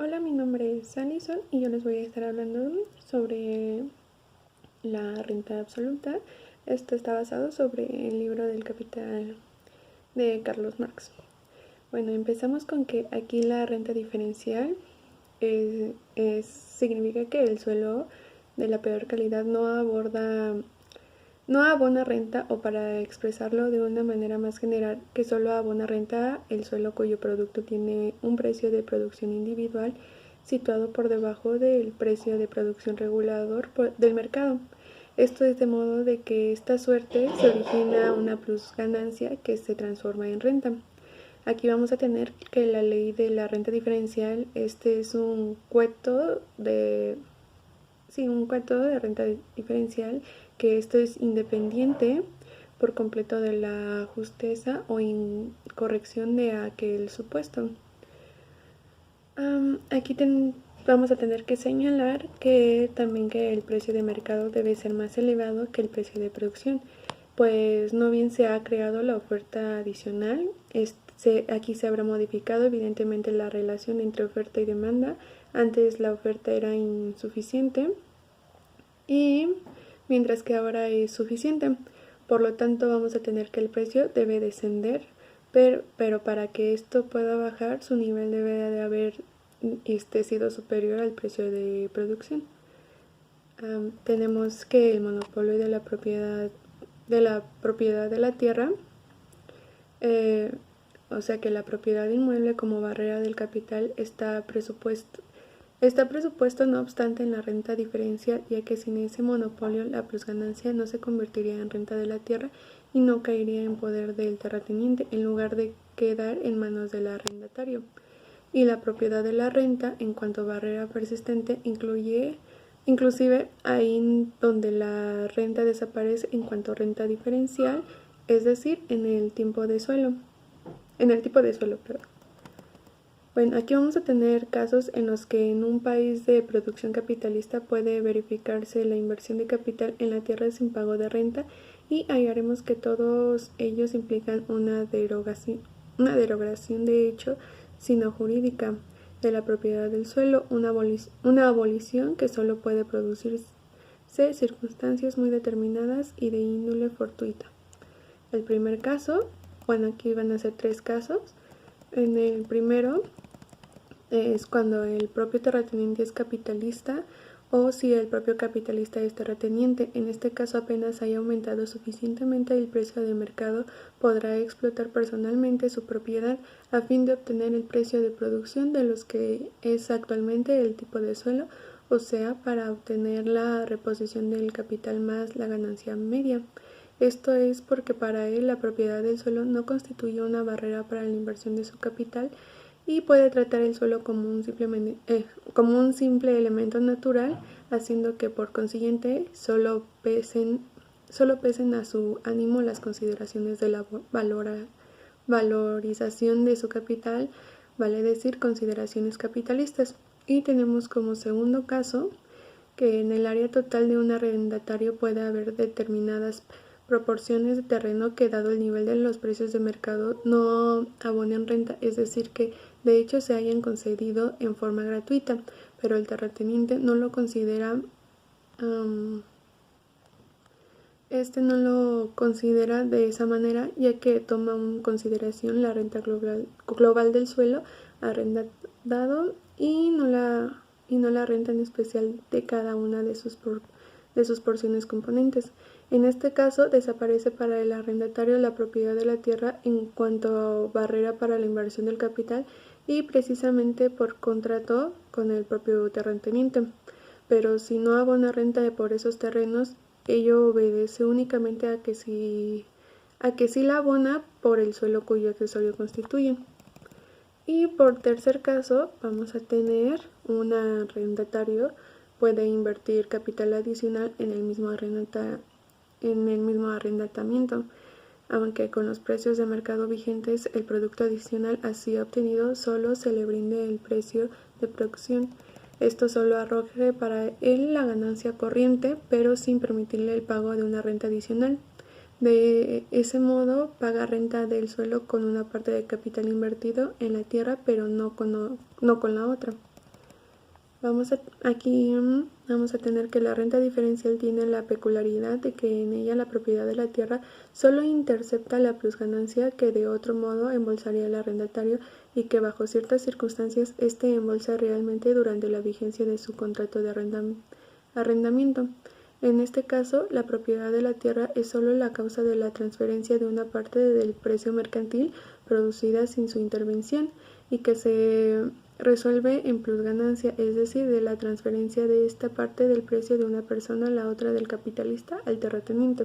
Hola, mi nombre es Alison y yo les voy a estar hablando sobre la renta absoluta. Esto está basado sobre el libro del Capital de Carlos Marx. Bueno, empezamos con que aquí la renta diferencial significa que el suelo de la peor calidad no abona renta, o para expresarlo de una manera más general, que solo abona renta el suelo cuyo producto tiene un precio de producción individual situado por debajo del precio de producción regulador del mercado. Esto es de modo de que esta suerte se origina una plusganancia que se transforma en renta. Aquí vamos a tener que la ley de la renta diferencial, este es un cuento de renta diferencial, que esto es independiente por completo de la justeza o incorrección de aquel supuesto. Aquí vamos a tener que señalar que también que el precio de mercado debe ser más elevado que el precio de producción, pues no bien se ha creado la oferta adicional, aquí se habrá modificado evidentemente la relación entre oferta y demanda. Antes la oferta era insuficiente y mientras que ahora es suficiente. Por lo tanto, vamos a tener que el precio debe descender, pero para que esto pueda bajar, su nivel debe de haber sido superior al precio de producción. Tenemos que el monopolio de la propiedad de la tierra, o sea que la propiedad inmueble como barrera del capital está presupuesto no obstante en la renta diferencial, ya que sin ese monopolio la plusganancia no se convertiría en renta de la tierra y no caería en poder del terrateniente, en lugar de quedar en manos del arrendatario. Y la propiedad de la renta, en cuanto a barrera persistente, inclusive ahí donde la renta desaparece en cuanto a renta diferencial, es decir, en el tipo de suelo. Bueno, aquí vamos a tener casos en los que en un país de producción capitalista puede verificarse la inversión de capital en la tierra sin pago de renta, y hallaremos que todos ellos implican una derogación de hecho, sino jurídica, de la propiedad del suelo, una abolición que solo puede producirse circunstancias muy determinadas y de índole fortuita. El primer caso, bueno, aquí van a ser tres casos. En el primero es cuando el propio terrateniente es capitalista, o si el propio capitalista es terrateniente. En este caso, apenas haya aumentado suficientemente el precio de mercado, podrá explotar personalmente su propiedad a fin de obtener el precio de producción de los que es actualmente el tipo de suelo, o sea, para obtener la reposición del capital más la ganancia media. Esto es porque para él la propiedad del suelo no constituye una barrera para la inversión de su capital, y puede tratar el suelo como un simple elemento natural, haciendo que por consiguiente solo pesen a su ánimo las consideraciones de la valorización de su capital, vale decir, consideraciones capitalistas. Y tenemos como segundo caso que en el área total de un arrendatario puede haber determinadas proporciones de terreno que, dado el nivel de los precios de mercado, no abonen renta, es decir, que de hecho se hayan concedido en forma gratuita, pero el terrateniente no lo considera de esa manera, ya que toma en consideración la renta global del suelo arrendado y no la renta en especial de cada una de sus porciones componentes. En este caso, desaparece para el arrendatario la propiedad de la tierra en cuanto a barrera para la inversión del capital, y precisamente por contrato con el propio terrateniente. Pero si no abona renta por esos terrenos, ello obedece únicamente a que sí la abona por el suelo cuyo accesorio constituye. Y por tercer caso, vamos a tener un arrendatario puede invertir capital adicional en el mismo arrendamiento, aunque con los precios de mercado vigentes el producto adicional así obtenido solo se le brinde el precio de producción. Esto solo arroje para él la ganancia corriente, pero sin permitirle el pago de una renta adicional. De ese modo, paga renta del suelo con una parte de capital invertido en la tierra, pero no con la otra. Aquí vamos a tener que la renta diferencial tiene la peculiaridad de que en ella la propiedad de la tierra solo intercepta la plusganancia que de otro modo embolsaría el arrendatario y que bajo ciertas circunstancias éste embolsa realmente durante la vigencia de su contrato de arrendamiento. En este caso, la propiedad de la tierra es solo la causa de la transferencia de una parte del precio mercantil producida sin su intervención y que se resuelve en plusganancia, es decir, de la transferencia de esta parte del precio de una persona a la otra del capitalista al terrateniente.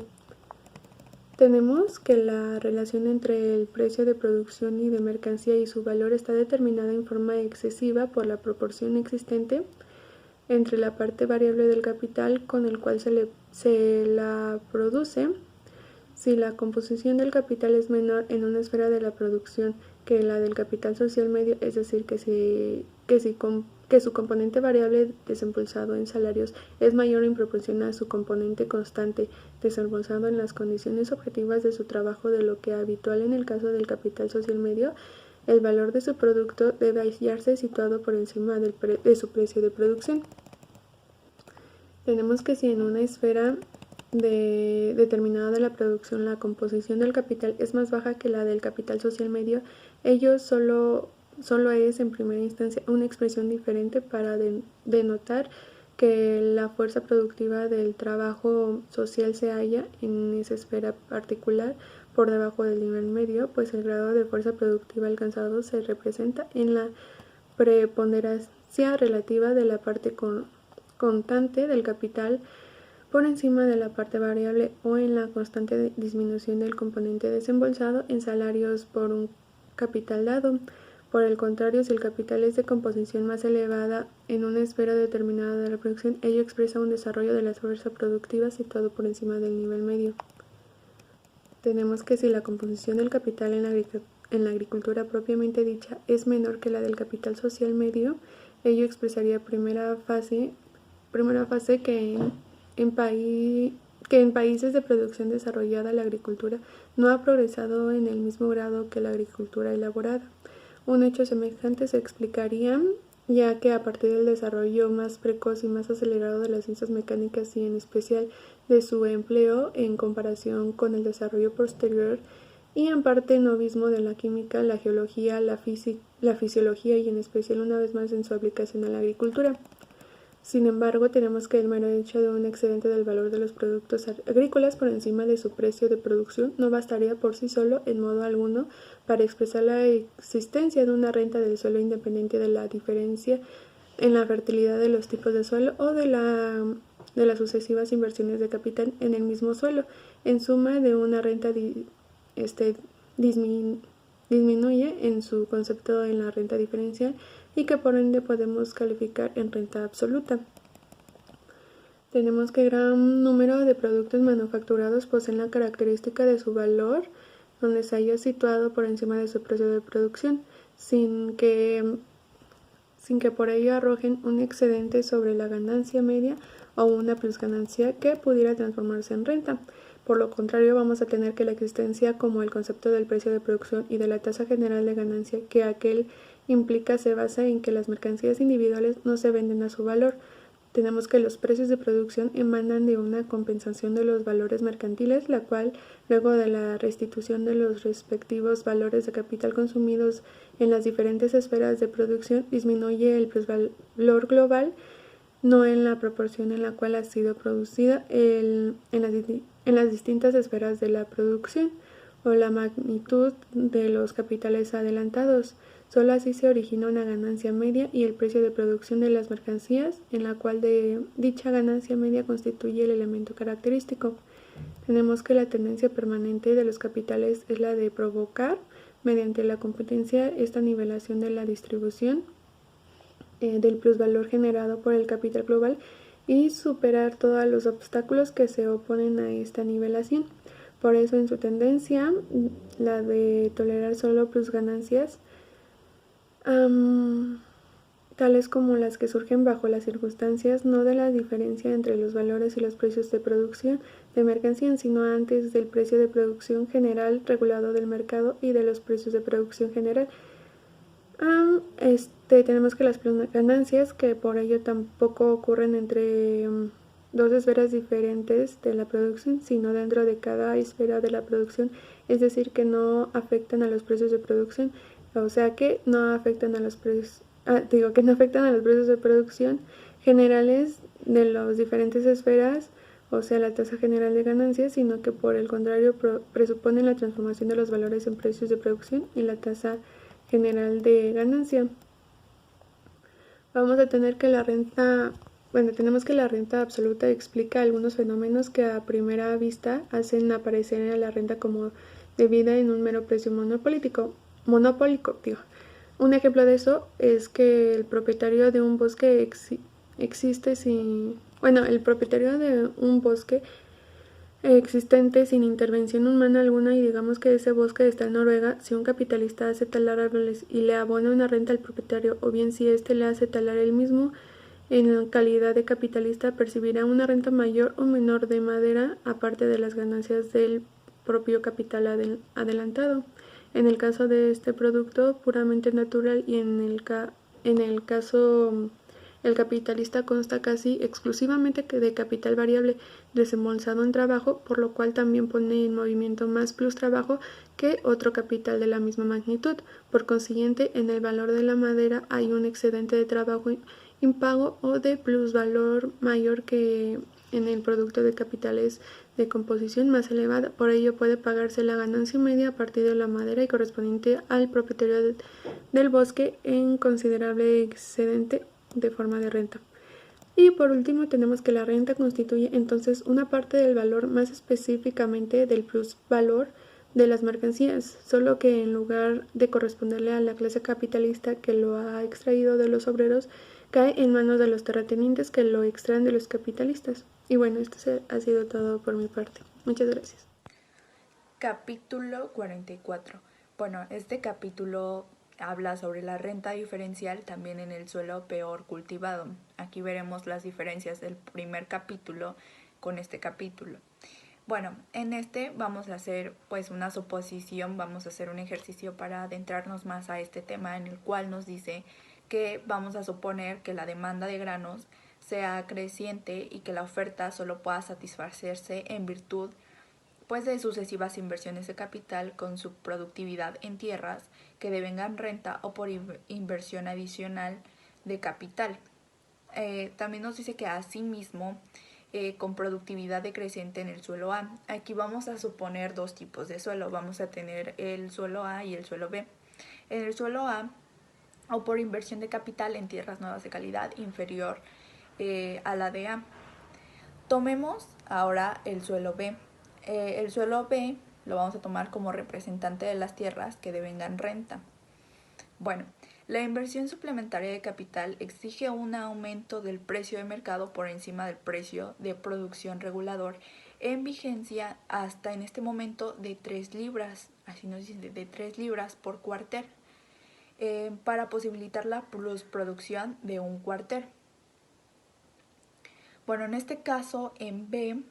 Tenemos que la relación entre el precio de producción y de mercancía y su valor está determinada en forma excesiva por la proporción existente entre la parte variable del capital con el cual se la produce. Si la composición del capital es menor en una esfera de la producción que la del capital social medio, es decir, que su componente variable desembolsado en salarios es mayor en proporción a su componente constante desembolsado en las condiciones objetivas de su trabajo de lo que habitual en el caso del capital social medio, el valor de su producto debe hallarse situado por encima de su precio de producción. Tenemos que si en una esfera determinada de la producción la composición del capital es más baja que la del capital social medio, ello solo es en primera instancia una expresión diferente para denotar que la fuerza productiva del trabajo social se halla en esa esfera particular por debajo del nivel medio, pues el grado de fuerza productiva alcanzado se representa en la preponderancia relativa de la parte constante del capital por encima de la parte variable o en la constante disminución del componente desembolsado en salarios por un capital dado. Por el contrario, si el capital es de composición más elevada en una esfera determinada de la producción, ello expresa un desarrollo de la fuerza productiva situado por encima del nivel medio. Tenemos que si la composición del capital en la agricultura propiamente dicha es menor que la del capital social medio, ello expresaría primera fase que en países de producción desarrollada la agricultura no ha progresado en el mismo grado que la agricultura elaborada. Un hecho semejante se explicaría ya que a partir del desarrollo más precoz y más acelerado de las ciencias mecánicas y en especial de su empleo en comparación con el desarrollo posterior y en parte novismo de la química, la geología, la fisiología y en especial una vez más en su aplicación a la agricultura. Sin embargo, tenemos que el mero hecho de un excedente del valor de los productos agrícolas por encima de su precio de producción no bastaría por sí solo en modo alguno para expresar la existencia de una renta del suelo independiente de la diferencia en la fertilidad de los tipos de suelo o de las sucesivas inversiones de capital en el mismo suelo. En suma, de una renta disminuye en su concepto en la renta diferencial y que por ende podemos calificar en renta absoluta. Tenemos que gran número de productos manufacturados poseen la característica de su valor, donde se haya situado por encima de su precio de producción, sin que por ello arrojen un excedente sobre la ganancia media o una plusganancia que pudiera transformarse en renta. Por lo contrario, vamos a tener que la existencia como el concepto del precio de producción y de la tasa general de ganancia que aquel implica se basa en que las mercancías individuales no se venden a su valor. Tenemos que los precios de producción emanan de una compensación de los valores mercantiles, la cual, luego de la restitución de los respectivos valores de capital consumidos en las diferentes esferas de producción, disminuye el plusvalor global, no en la proporción en la cual ha sido producida en las distintas esferas de la producción o la magnitud de los capitales adelantados. Solo así se origina una ganancia media y el precio de producción de las mercancías, en la cual dicha ganancia media constituye el elemento característico. Tenemos que la tendencia permanente de los capitales es la de provocar, mediante la competencia, esta nivelación de la distribución del plusvalor generado por el capital global y superar todos los obstáculos que se oponen a esta nivelación. Por eso, en su tendencia, la de tolerar solo plusganancias, tales como las que surgen bajo las circunstancias no de la diferencia entre los valores y los precios de producción de mercancía, sino antes del precio de producción general regulado del mercado y de los precios de producción general, Tenemos que las plenas ganancias, que por ello tampoco ocurren entre dos esferas diferentes de la producción, sino dentro de cada esfera de la producción, es decir, que no afectan a los precios de producción, o sea que no afectan a los precios, que no afectan a los precios de producción generales de las diferentes esferas, o sea, la tasa general de ganancias, sino que por el contrario presuponen la transformación de los valores en precios de producción y la tasa general de ganancia. Vamos a tener que tenemos que la renta absoluta explica algunos fenómenos que a primera vista hacen aparecer a la renta como debida en un mero precio monopólico. Un ejemplo de eso es que el propietario de un bosque el propietario de un bosque existente sin intervención humana alguna, y digamos que ese bosque está en Noruega, si un capitalista hace talar árboles y le abona una renta al propietario, o bien si éste le hace talar él mismo, en calidad de capitalista percibirá una renta mayor o menor de madera, aparte de las ganancias del propio capital adelantado. En el caso de este producto puramente natural y en el caso el capitalista consta casi exclusivamente de capital variable desembolsado en trabajo, por lo cual también pone en movimiento más plus trabajo que otro capital de la misma magnitud. Por consiguiente, en el valor de la madera hay un excedente de trabajo impago o de plusvalor mayor que en el producto de capitales de composición más elevada. Por ello puede pagarse la ganancia media a partir de la madera y correspondiente al propietario del bosque en considerable excedente de forma de renta. Y por último tenemos que la renta constituye entonces una parte del valor, más específicamente del plusvalor de las mercancías, solo que en lugar de corresponderle a la clase capitalista que lo ha extraído de los obreros, cae en manos de los terratenientes que lo extraen de los capitalistas. Y bueno, esto ha sido todo por mi parte. Muchas gracias. Capítulo 44. Bueno, este capítulo habla sobre la renta diferencial también en el suelo peor cultivado. Aquí veremos las diferencias del primer capítulo con este capítulo. Bueno, en este vamos a hacer pues una suposición, vamos a hacer un ejercicio para adentrarnos más a este tema, en el cual nos dice que vamos a suponer que la demanda de granos sea creciente y que la oferta solo pueda satisfacerse en virtud pues de sucesivas inversiones de capital con su productividad en tierras que devengan renta o por inversión adicional de capital. También nos dice que asimismo con productividad decreciente en el suelo A. Aquí vamos a suponer dos tipos de suelo. Vamos a tener el suelo A y el suelo B. En el suelo A, o por inversión de capital en tierras nuevas de calidad inferior a la de A. Tomemos ahora el suelo B. El suelo B lo vamos a tomar como representante de las tierras que devengan renta. Bueno, la inversión suplementaria de capital exige un aumento del precio de mercado por encima del precio de producción regulador en vigencia hasta en este momento de 3 libras, así nos dice, de 3 libras por cuarter, para posibilitar la producción de un cuarter. Bueno, en este caso en B,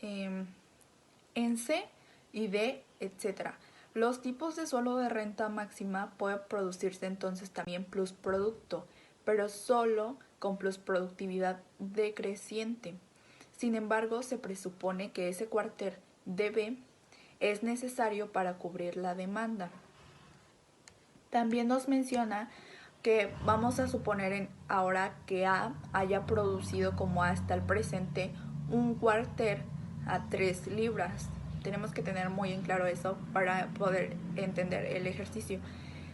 en C y D, etc. Los tipos de suelo de renta máxima pueden producirse entonces también plusproducto, pero solo con plusproductividad decreciente. Sin embargo, se presupone que ese cuarter de B es necesario para cubrir la demanda. También nos menciona que vamos a suponer ahora que A haya producido como hasta el presente un cuarter a 3 libras. Tenemos que tener muy en claro eso para poder entender el ejercicio.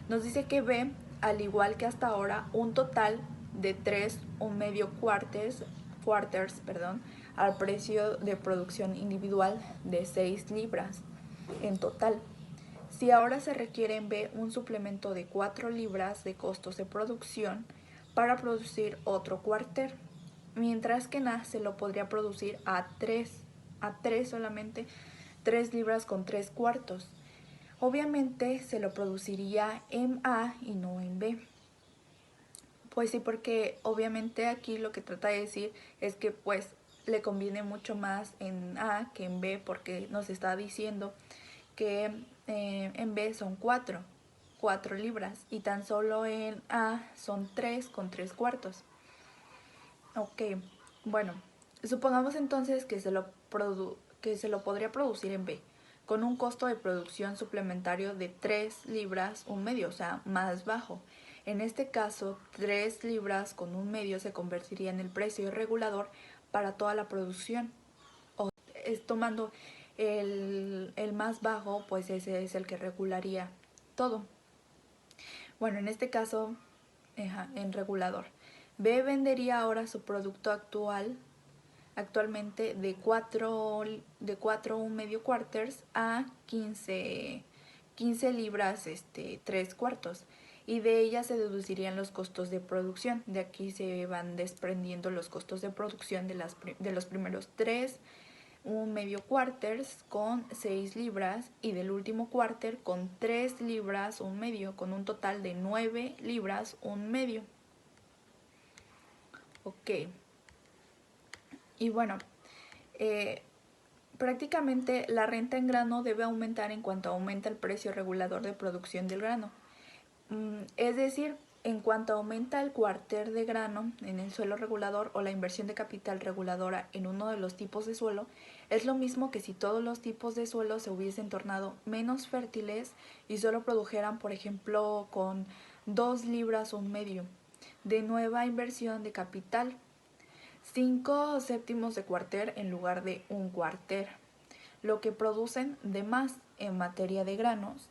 Nos dice que B, al igual que hasta ahora, un total de 3 un medio quarters, al precio de producción individual de 6 libras en total. Si ahora se requiere en B un suplemento de 4 libras de costos de producción para producir otro cuarter, mientras que en A se lo podría producir a 3 solamente, 3 libras con 3 cuartos. Obviamente se lo produciría en A y no en B. Pues sí, porque obviamente aquí lo que trata de decir es que pues le conviene mucho más en A que en B, porque nos está diciendo que en B son 4. 4 libras y tan solo en A son 3 con 3 cuartos. Ok, bueno, supongamos entonces que se lo podría producir en B, con un costo de producción suplementario de 3 libras un medio, o sea, más bajo. En este caso, 3 libras con un medio se convertiría en el precio regulador para toda la producción. O tomando el más bajo, pues ese es el que regularía todo. Bueno, en este caso, en regulador. B vendería ahora su producto actualmente de 4 un medio quarters a 15 libras 3 cuartos. Y de ella se deducirían los costos de producción. De aquí se van desprendiendo los costos de producción de los primeros 3 un medio quarters con 6 libras y del último quarter con 3 libras un medio, con un total de 9 libras un medio. Ok. Y bueno, prácticamente la renta en grano debe aumentar en cuanto aumenta el precio regulador de producción del grano. Es decir, en cuanto aumenta el cuarter de grano en el suelo regulador o la inversión de capital reguladora en uno de los tipos de suelo, es lo mismo que si todos los tipos de suelo se hubiesen tornado menos fértiles y solo produjeran, por ejemplo, con 2 libras un medio de nueva inversión de capital, 5 séptimos de cuarter en lugar de un cuarter, lo que producen de más en materia de granos.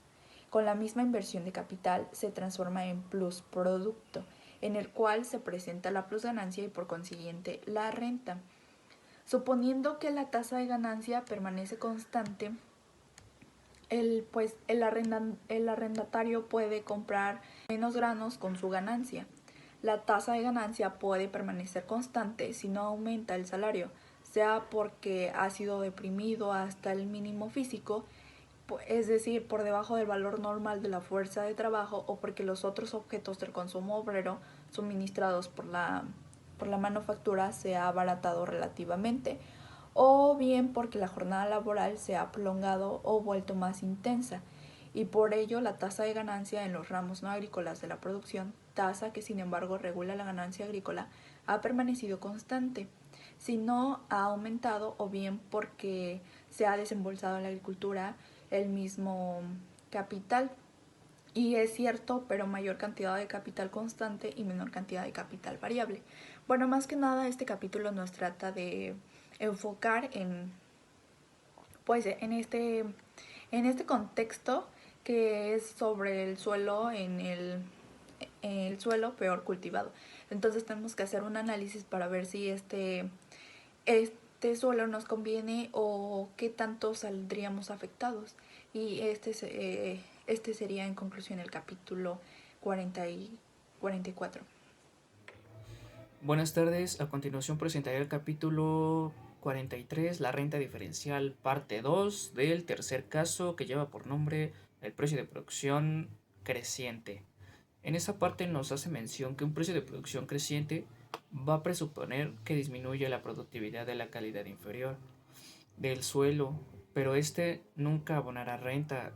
Con la misma inversión de capital se transforma en plusproducto, en el cual se presenta la plusganancia y por consiguiente la renta. Suponiendo que la tasa de ganancia permanece constante, el arrendatario puede comprar menos granos con su ganancia. La tasa de ganancia puede permanecer constante si no aumenta el salario, sea porque ha sido deprimido hasta el mínimo físico, es decir, por debajo del valor normal de la fuerza de trabajo, o porque los otros objetos del consumo obrero suministrados por la manufactura se ha abaratado relativamente, o bien porque la jornada laboral se ha prolongado o vuelto más intensa, y por ello la tasa de ganancia en los ramos no agrícolas de la producción, tasa que sin embargo regula la ganancia agrícola, ha permanecido constante, si no ha aumentado, o bien porque se ha desembolsado en la agricultura el mismo capital. Y es cierto, pero mayor cantidad de capital constante y menor cantidad de capital variable. Bueno, más que nada este capítulo nos trata de enfocar pues en este contexto que es sobre el suelo el suelo peor cultivado. Entonces tenemos que hacer un análisis para ver si este suelo nos conviene o qué tanto saldríamos afectados. Y este sería en conclusión el capítulo 40 y 44. Buenas tardes, a continuación presentaré el capítulo 43, la renta diferencial, parte 2 del tercer caso que lleva por nombre el precio de producción creciente. En esta parte nos hace mención que un precio de producción creciente va a presuponer que disminuye la productividad de la calidad inferior del suelo, pero este nunca abonará renta.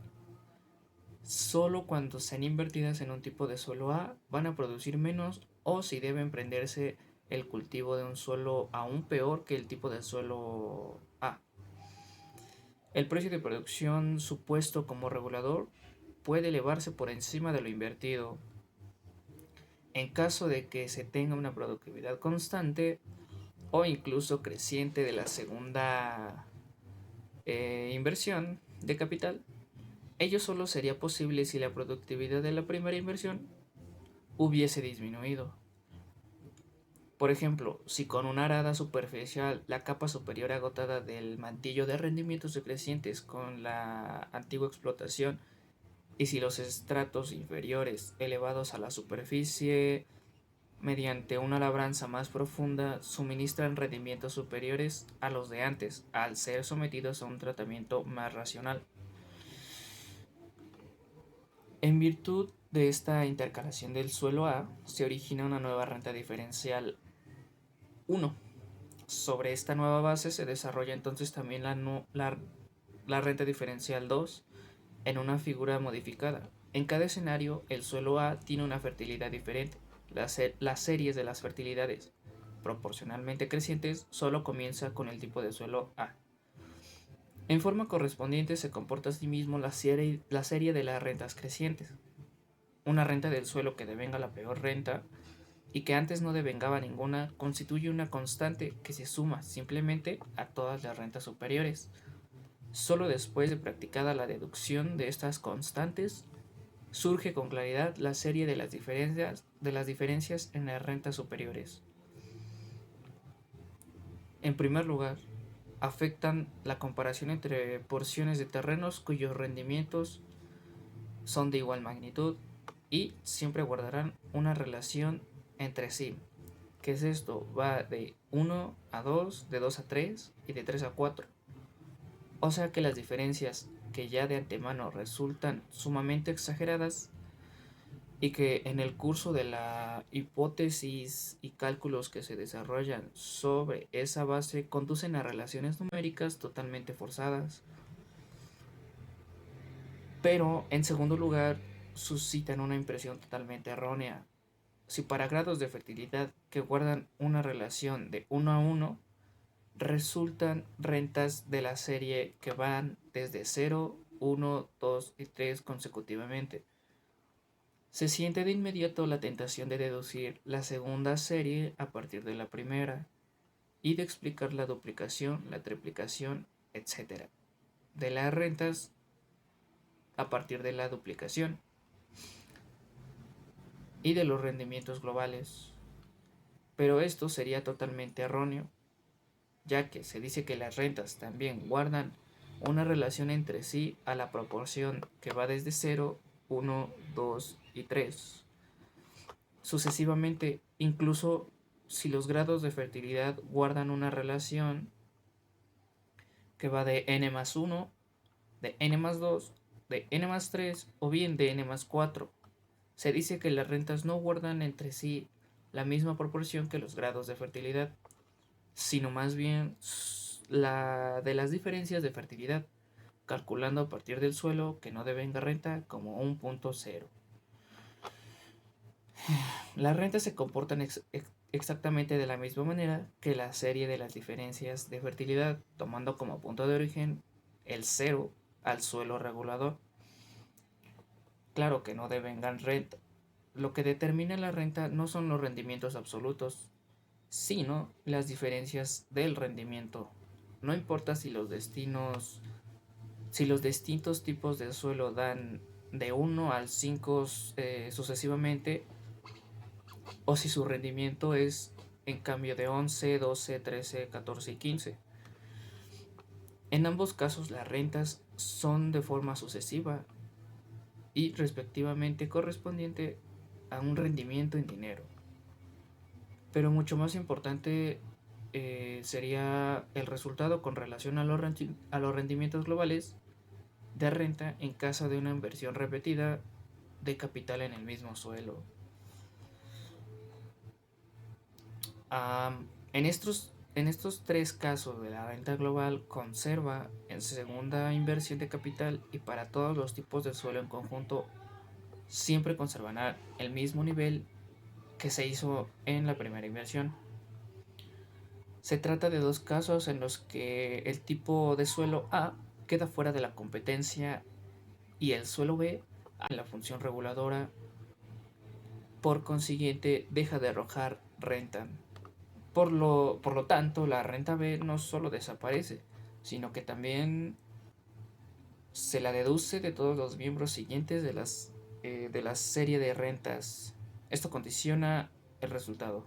Solo cuando sean invertidas en un tipo de suelo A van a producir menos, o si debe emprenderse el cultivo de un suelo aún peor que el tipo de suelo A. El precio de producción supuesto como regulador puede elevarse por encima de lo invertido. En caso de que se tenga una productividad constante o incluso creciente de la segunda inversión de capital, ello solo sería posible si la productividad de la primera inversión hubiese disminuido. Por ejemplo, si con una arada superficial la capa superior agotada del mantillo de rendimientos decrecientes con la antigua explotación, y si los estratos inferiores elevados a la superficie mediante una labranza más profunda suministran rendimientos superiores a los de antes, al ser sometidos a un tratamiento más racional. En virtud de esta intercalación del suelo A, se origina una nueva renta diferencial 1. Sobre esta nueva base se desarrolla entonces también la renta diferencial 2 en una figura modificada. En cada escenario, el suelo A tiene una fertilidad diferente. Las series de las fertilidades proporcionalmente crecientes solo comienza con el tipo de suelo A. En forma correspondiente se comporta asimismo la serie de las rentas crecientes. Una renta del suelo que devenga la peor renta y que antes no devengaba ninguna constituye una constante que se suma simplemente a todas las rentas superiores. Solo después de practicada la deducción de estas constantes surge con claridad la serie de las diferencias en las rentas superiores. En primer lugar, afectan la comparación entre porciones de terrenos cuyos rendimientos son de igual magnitud y siempre guardarán una relación entre sí. ¿Qué es esto? Va de 1 a 2, de 2 a 3 y de 3 a 4. O sea que las diferencias que ya de antemano resultan sumamente exageradas y que en el curso de la hipótesis y cálculos que se desarrollan sobre esa base conducen a relaciones numéricas totalmente forzadas. Pero en segundo lugar suscitan una impresión totalmente errónea. Si para grados de fertilidad que guardan una relación de 1 a 1 resultan rentas de la serie que van desde 0, 1, 2 y 3 consecutivamente, se siente de inmediato la tentación de deducir la segunda serie a partir de la primera y de explicar la duplicación, la triplicación, etc. de las rentas a partir de la duplicación y de los rendimientos globales. Pero esto sería totalmente erróneo, ya que se dice que las rentas también guardan una relación entre sí a la proporción que va desde 0, 1, 2 y 3. Sucesivamente, incluso si los grados de fertilidad guardan una relación que va de n más 1, de n más 2, de n más 3 o bien de n más 4. Se dice que las rentas no guardan entre sí la misma proporción que los grados de fertilidad, sino más bien la de las diferencias de fertilidad, calculando a partir del suelo que no devenga renta como un punto cero. Las rentas se comportan exactamente de la misma manera que la serie de las diferencias de fertilidad, tomando como punto de origen el cero al suelo regulador. Claro que no devengan renta. Lo que determina la renta no son los rendimientos absolutos, sino las diferencias del rendimiento. No importa si los distintos tipos de suelo dan de 1 al 5 sucesivamente, o si su rendimiento es en cambio de 11, 12, 13, 14 y 15. En ambos casos las rentas son de forma sucesiva y respectivamente correspondiente a un rendimiento en dinero. Pero mucho más importante sería el resultado con relación a los rendimientos globales de renta en caso de una inversión repetida de capital en el mismo suelo. En estos tres casos de la renta global conserva en segunda inversión de capital y para todos los tipos de suelo en conjunto siempre conservará el mismo nivel que se hizo en la primera inversión. Se trata de dos casos en los que el tipo de suelo A queda fuera de la competencia y el suelo B en la función reguladora, por consiguiente deja de arrojar renta. Por lo tanto, la renta B no solo desaparece, sino que también se la deduce de todos los miembros siguientes de la serie de rentas. Esto condiciona el resultado.